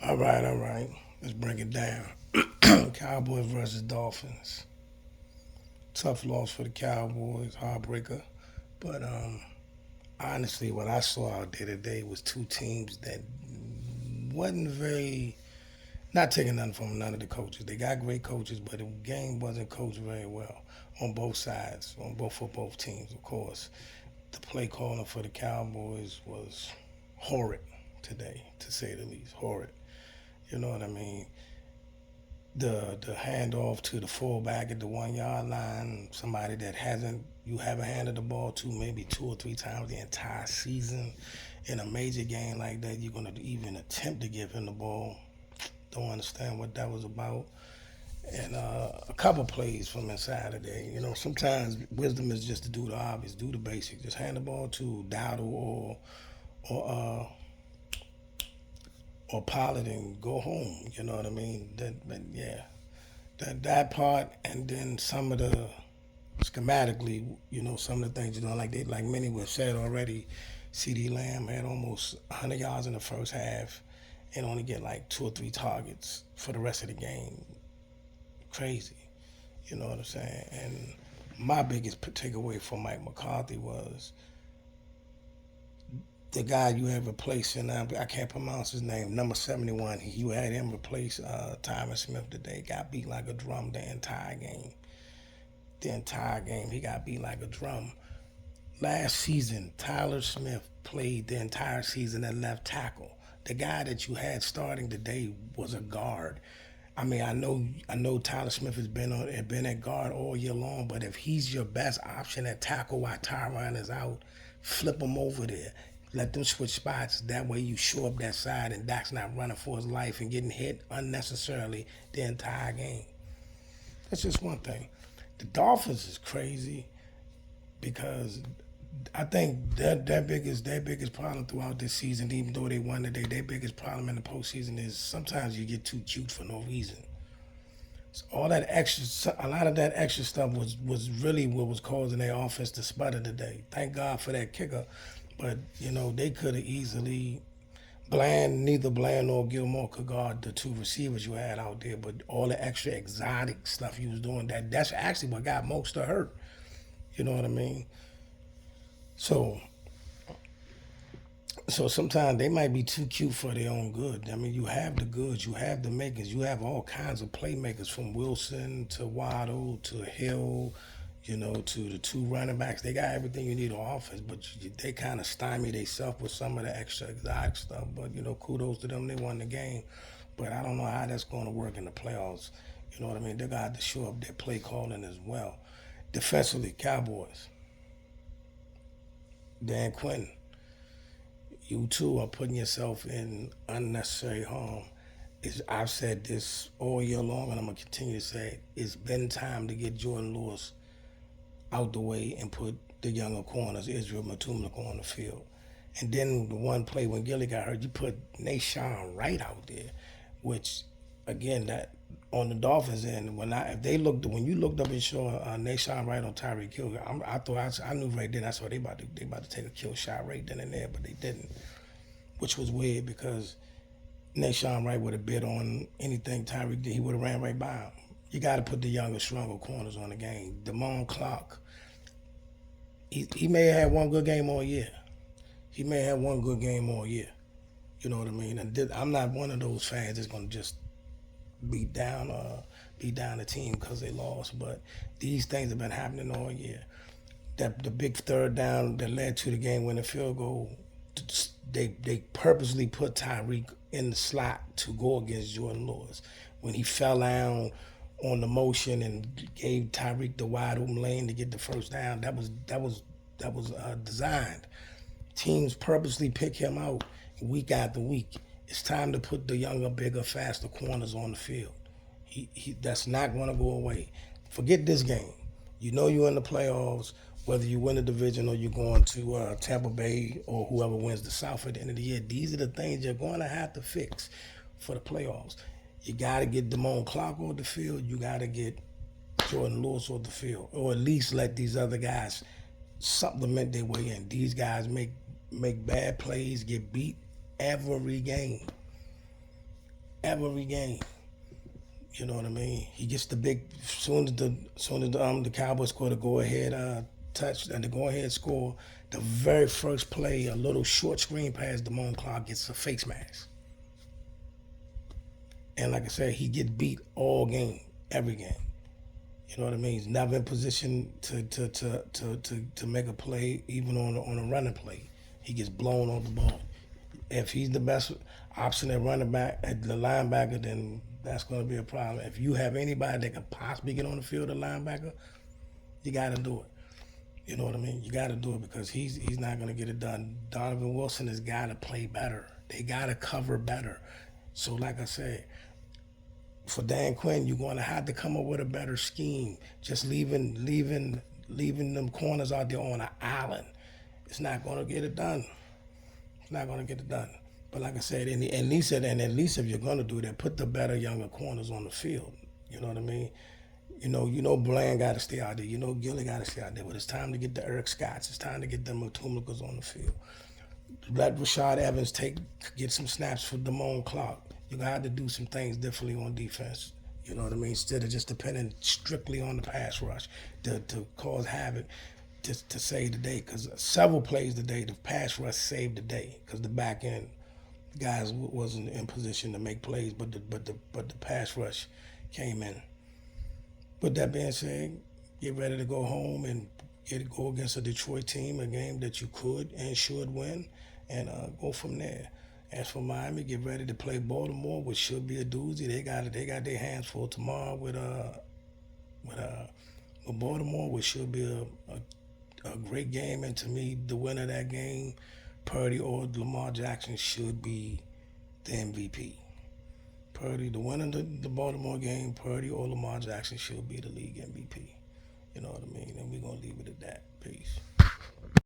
All right. Let's break it down. Cowboys versus Dolphins. Tough loss for the Cowboys, heartbreaker. But honestly, what I saw out there today was two teams that wasn't very. Not taking nothing from none of the coaches. They got great coaches, but the game wasn't coached very well on both sides, for both teams, of course. The play calling for the Cowboys was horrid today, to say the least. Horrid. You know what I mean? The handoff to the fullback at the 1 yard line, somebody that hasn't you haven't handed the ball to maybe two or three times the entire season. In a major game like that, you're gonna even attempt to give him the ball. Don't understand what that was about. And a couple plays from inside of there. Sometimes wisdom is just to do the obvious, do the basic. Just hand the ball to Dowdle or uh, or Pollard and go home. You know what I mean? But yeah, that part, and then some of the schematically, some of the things like many were said already. C.D. Lamb had almost 100 yards in the first half and only get like two or three targets for the rest of the game. Crazy. You know what I'm saying? And my biggest takeaway from Mike McCarthy was the guy you had replacing, I can't pronounce his name, number 71. You had him replace Tyron Smith today. Got beat like a drum the entire game. The entire game, he got beat like a drum. Last season, Tyler Smith played the entire season at left tackle. The guy that you had starting today was a guard. I mean, I know Tyler Smith had been at guard all year long, but if he's your best option at tackle while Tyron is out, flip him over there. Let them switch spots. That way you show up that side and Dak's not running for his life and getting hit unnecessarily the entire game. That's just one thing. The Dolphins is crazy because I think their biggest problem throughout this season, even though they won today, their biggest problem in the postseason is sometimes you get too cute for no reason. So all that extra, a lot of that extra stuff was really what was causing their offense to sputter today. Thank God for that kicker, but they could have easily. Neither Bland nor Gilmore could guard the two receivers you had out there, but all the extra exotic stuff you was doing, that's actually what got most of hurt. You know what I mean? So So sometimes they might be too cute for their own good. I mean, you have the goods, you have the makers, you have all kinds of playmakers from Wilson to Waddle to Hill, to the two running backs. They got everything you need on offense, but they kind of stymie themselves with some of the extra exotic stuff. But, kudos to them. They won the game. But I don't know how that's going to work in the playoffs. You know what I mean? They're going to have to show up their play calling as well. Defensively, Cowboys, Dan Quinn. You too are putting yourself in unnecessary harm. I've said this all year long, and I'm gonna continue to say it. It's been time to get Jordan Lewis out the way and put the younger corners, Israel Matumlik, on the field. And then the one play when Gilly got hurt, you put Nashawn Wright out there, which again that on the Dolphins end, when you looked up and saw Nashawn Wright on Tyreek Hill, I knew right then I saw they about to take a kill shot right then and there, but they didn't, which was weird because Nashawn Wright would have bid on anything Tyreek did. He would have ran right by him. You got to put the younger, stronger corners on the game. Damone Clark, he may have had one good game all year. He may have one good game all year. You know what I mean? And I'm not one of those fans that's going to just beat down the team because they lost. But these things have been happening all year. That the big third down that led to the game-winning field goal, they purposely put Tyreek in the slot to go against Jordan Lewis. When he fell down on the motion and gave Tyreek the wide open lane to get the first down, that was designed. Teams purposely pick him out week after week. It's time to put the younger, bigger, faster corners on the field. That's not going to go away. Forget this game. You know you're in the playoffs, whether you win the division or you're going to Tampa Bay or whoever wins the South at the end of the year. These are the things you're going to have to fix for the playoffs. You got to get Damone Clark on the field. You got to get Jordan Lewis on the field, or at least let these other guys supplement their way in. These guys make bad plays, get beat every game. every game. You know what I mean? He gets the big soon as the Cowboys score the go ahead touch and the go ahead score. The very first play, a little short screen pass, Damone Clark gets a face mask. And like I said, he gets beat all game, every game. You know what I mean? He's never in position to make a play, even on a running play. He gets blown off the ball. If he's the best option at running back, at the linebacker, then that's going to be a problem. If you have anybody that can possibly get on the field, a linebacker, you got to do it. You know what I mean? You got to do it because he's not going to get it done. Donovan Wilson has got to play better. They got to cover better. So, like I said, for Dan Quinn, you're going to have to come up with a better scheme. Just leaving them corners out there on an island, it's not going to get it done. It's not going to get it done. But like I said, at least if you're going to do that, put the better younger corners on the field. You know what I mean? Bland got to stay out there. Gilly got to stay out there. But it's time to get the Eric Scotts. It's time to get the Matumakas on the field. Let Rashad Evans get some snaps for Damone Clark. You got to do some things differently on defense. You know what I mean? Instead of just depending strictly on the pass rush to cause havoc to save the day. Because several plays today, the pass rush saved the day. Because the back end guys wasn't in position to make plays, but the pass rush came in. With that being said, get ready to go home and go against a Detroit team, a game that you could and should win, and go from there. As for Miami, get ready to play Baltimore, which should be a doozy. They got their hands full tomorrow with Baltimore, which should be a great game. And to me, the winner of that game, Purdy or Lamar Jackson, should be the MVP. Purdy, the winner of the Baltimore game, Purdy or Lamar Jackson should be the league MVP. You know what I mean? And we're going to leave it at that. Peace.